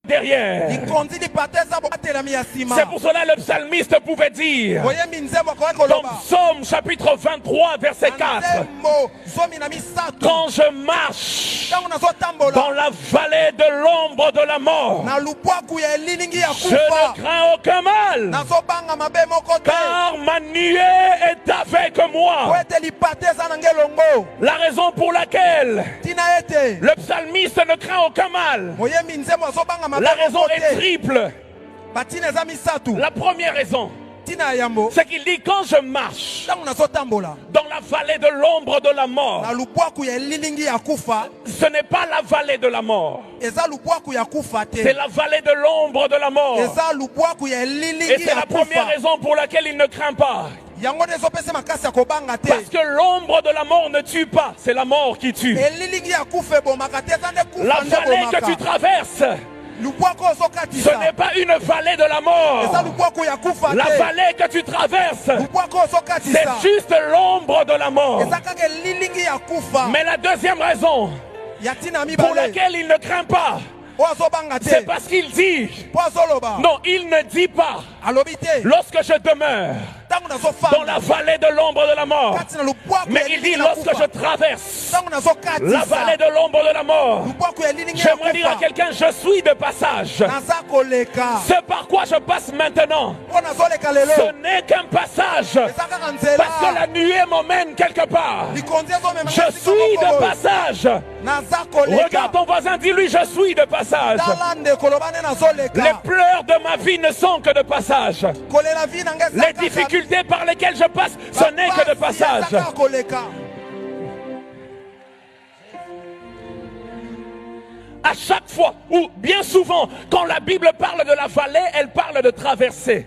derrière. C'est pour cela le psalmiste pouvait dire dans Psaume chapitre 23 verset 4, quand je marche dans la vallée de l'ombre de la mort, je ne crains aucun mal, car ma nuée est avec moi. La raison pour laquelle le psalmiste ne craint aucun mal, la raison est triple. La première raison, c'est qu'il dit quand je marche dans la vallée de l'ombre de la mort, ce n'est pas la vallée de la mort, c'est la vallée de l'ombre de la mort. Et c'est la première raison pour laquelle il ne craint pas. Parce que l'ombre de la mort ne tue pas, c'est la mort qui tue. La vallée que tu traverses, ce n'est pas une vallée de la mort. La vallée que tu traverses, c'est juste l'ombre de la mort. Mais la deuxième raison pour laquelle il ne craint pas, c'est parce qu'il dit, non, il ne dit pas, lorsque je demeure dans la vallée de l'ombre de la mort, mais il dit lorsque je traverse la vallée de l'ombre de la mort, j'aimerais dire à quelqu'un, je suis de passage. Ce par quoi je passe maintenant, ce n'est qu'un passage, parce que la nuée m'emmène quelque part. Je suis de passage. Regarde ton voisin, dis-lui, je suis de passage. Les pleurs de ma vie ne sont que de passage. Les difficultés par lesquelles je passe, ce n'est que de passage. À chaque fois, ou bien souvent, quand la Bible parle de la vallée, elle parle de traversée.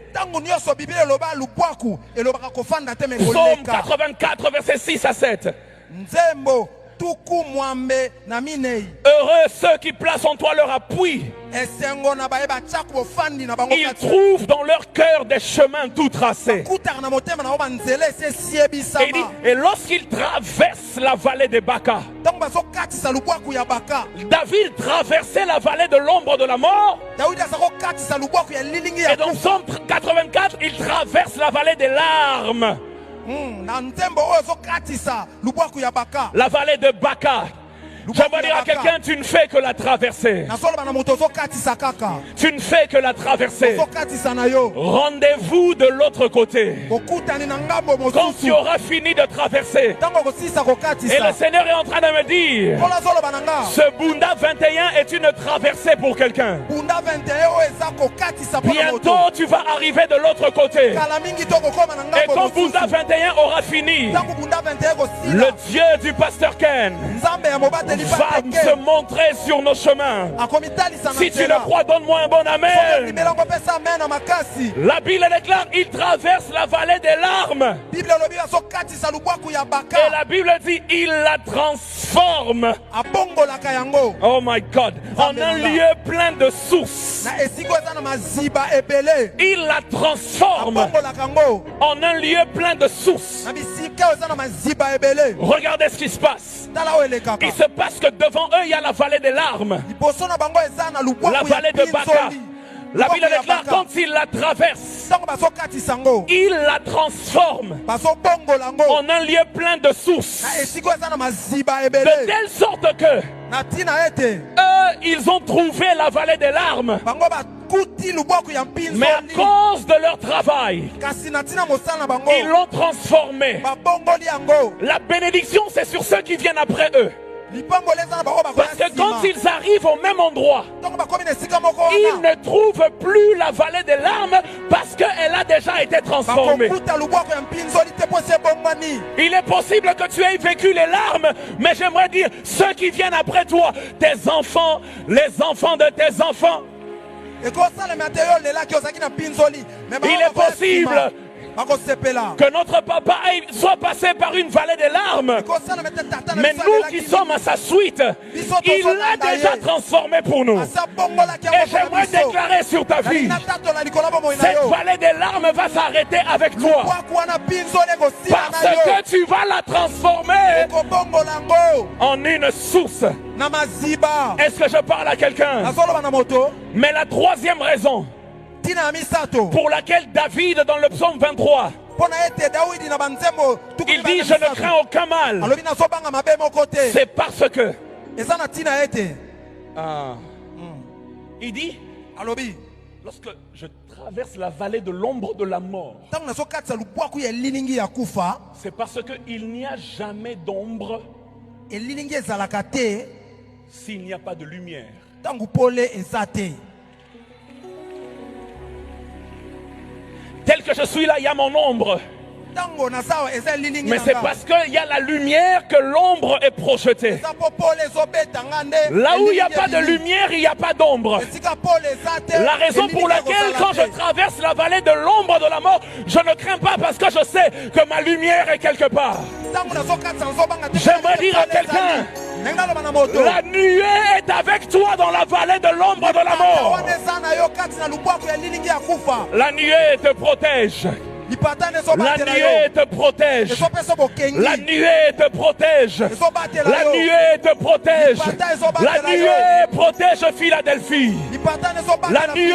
Psaume 84, versets 6 à 7. Heureux ceux qui placent en toi leur appui. Ils trouvent dans leur cœur des chemins tout tracés. Et lorsqu'ils traversent la vallée des Baka, David traversait la vallée de l'ombre de la mort. Et dans Psaume 84, il traverse la vallée des larmes. La vallée de Baka. J'aimerais dire à quelqu'un, tu ne fais que la traverser. Tu ne fais que la traverser. Rendez-vous de l'autre côté quand tu auras fini de traverser. Et le Seigneur est en train de me dire, ce Bunda 21 est une traversée pour quelqu'un. Bientôt tu vas arriver de l'autre côté. Et quand Bunda 21 aura fini, le Dieu du pasteur Ken va se montrer sur nos chemins. Si tu le crois, donne-moi un bon amen. La Bible déclare, il traverse la vallée des larmes. Et la Bible dit, il la transforme. Oh my God. En un lieu plein de sources. Il la transforme en un lieu plein de sources. Regardez ce qui se passe. Il se passe que devant eux il y a la vallée des larmes, la vallée de Baka. La Bible déclare, quand il la traverse, il la transforme en un lieu plein de sources, de telle sorte que eux, ils ont trouvé la vallée des larmes. Mais à cause de leur travail, ils l'ont transformé. La bénédiction, c'est sur ceux qui viennent après eux. Parce que quand ils arrivent au même endroit, ils ne trouvent plus la vallée des larmes parce qu'elle a déjà été transformée. Il est possible que tu aies vécu les larmes, mais j'aimerais dire, ceux qui viennent après toi, tes enfants, les enfants de tes enfants, il est possible Que notre papa soit passé par une vallée des larmes. Mais nous qui sommes à sa suite, il l'a déjà transformé pour nous. Et j'aimerais déclarer sur ta vie, cette vallée des larmes va s'arrêter avec toi. Parce que tu vas la transformer en une source. Est-ce que je parle à quelqu'un? Mais la troisième raison pour laquelle David, dans le psaume 23, il dit: je ne crains aucun mal, c'est parce que il dit, lorsque je traverse la vallée de l'ombre de la mort, c'est parce qu'il n'y a jamais d'ombre s'il n'y a pas de lumière. Tel que je suis là, il y a mon ombre. Mais c'est parce qu'il y a la lumière que l'ombre est projetée. Là où il n'y a pas de lumière, il n'y a pas d'ombre. La raison pour laquelle quand je traverse la vallée de l'ombre de la mort, je ne crains pas parce que je sais que ma lumière est quelque part. J'aimerais dire à quelqu'un: la nuée est avec toi dans la vallée de l'ombre de la mort. La nuée te protège. La nuée te protège. La nuée te protège. La nuée te protège. La nuée protège Philadelphie. La nuée